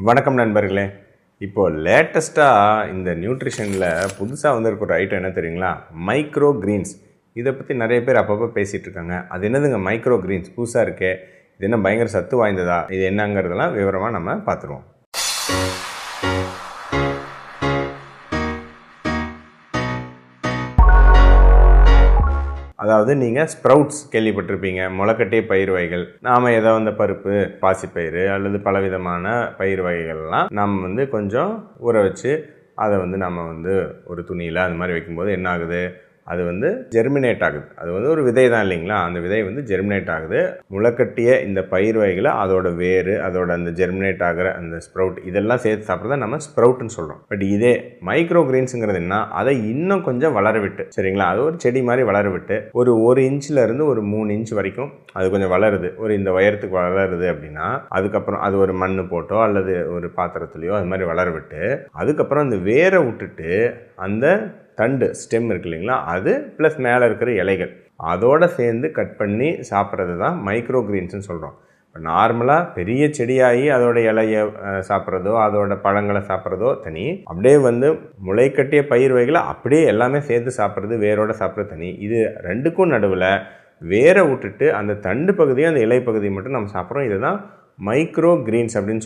வணக்கம் நண்பர்களே. இப்போது லேட்டஸ்ட்டாக இந்த நியூட்ரிஷனில் புதுசாக வந்திருக்க ஒரு ஐட்டம் என்ன தெரியுங்களா? Micro Green's. இதை பற்றி நிறைய பேர் அப்பப்போ பேசிகிட்டு இருக்காங்க. அது என்னதுங்க மைக்ரோ கிரீன்ஸ்? புதுசாக இருக்கே, இது என்ன பயங்கர சத்து வாய்ந்ததா? இது என்னங்கிறதெல்லாம் விவரமாக நம்ம பார்த்துருவோம். அதாவது நீங்கள் ஸ்ப்ரவுட்ஸ் கேள்விப்பட்டிருப்பீங்க, முளைக்கட்டிய பயிர் வகைகள். நாம் ஏதோ அந்த பருப்பு, பாசிப்பயிறு அல்லது பலவிதமான பயிர் வகைகள்லாம் நம்ம கொஞ்சம் ஊற வச்சு அதை நம்ம ஒரு துணியில் அது மாதிரி வைக்கும்போது என்ன ஆகுது? அது ஜெர்மினேட் ஆகுது. அது ஒரு விதை தான் இல்லைங்களா? அந்த விதை ஜெர்மினேட் ஆகுது. முளைக்கட்டிய இந்த பயிர் வகைகளை அதோட வேறு, அதோட அந்த ஜெர்மினேட் ஆகிற அந்த ஸ்ப்ரவுட் இதெல்லாம் சேர்த்து சாப்பிட்றத நம்ம ஸ்ப்ரவுட்னு சொல்கிறோம். பட் இதே மைக்ரோ கிரீன்ஸுங்கிறது என்ன? அதை இன்னும் கொஞ்சம் வளர விட்டு, சரிங்களா, அது ஒரு செடி மாதிரி வளர விட்டு ஒரு இன்ச்சிலேருந்து ஒரு 3 இன்ச் வரைக்கும் அது கொஞ்சம் வளருது. இந்த உயரத்துக்கு வளருது அப்படின்னா அதுக்கப்புறம் அது ஒரு மண் போட்டோ அல்லது ஒரு பாத்திரத்துலையோ அது மாதிரி வளர விட்டு அதுக்கப்புறம் அந்த வேரை விட்டுட்டு அந்த தண்டு ஸ்டெம் இருக்கு இல்லைங்களா, அது ப்ளஸ் மேலே இருக்கிற இலைகள் அதோடு சேர்ந்து கட் பண்ணி சாப்பிட்றது தான் மைக்ரோ கிரீன்ஸ்னு சொல்கிறோம். இப்போ நார்மலாக பெரிய செடியாகி அதோட இலையை சாப்பிட்றதோ அதோட பழங்களை சாப்பிட்றதோ தனி, அப்படியே முளைக்கட்டிய பயிர் வகைகளை அப்படியே எல்லாமே சேர்த்து சாப்பிட்றது, வேரோட சாப்பிட்றது தனி. இது ரெண்டுக்கும் நடுவில் வேரை விட்டுட்டு அந்த தண்டு பகுதியும் அந்த இலை பகுதியை மட்டும் நம்ம சாப்பிட்றோம். இதுதான் மைக்ரோ கிரீன்ஸ் அப்படின்னு சொல்கிறோம்.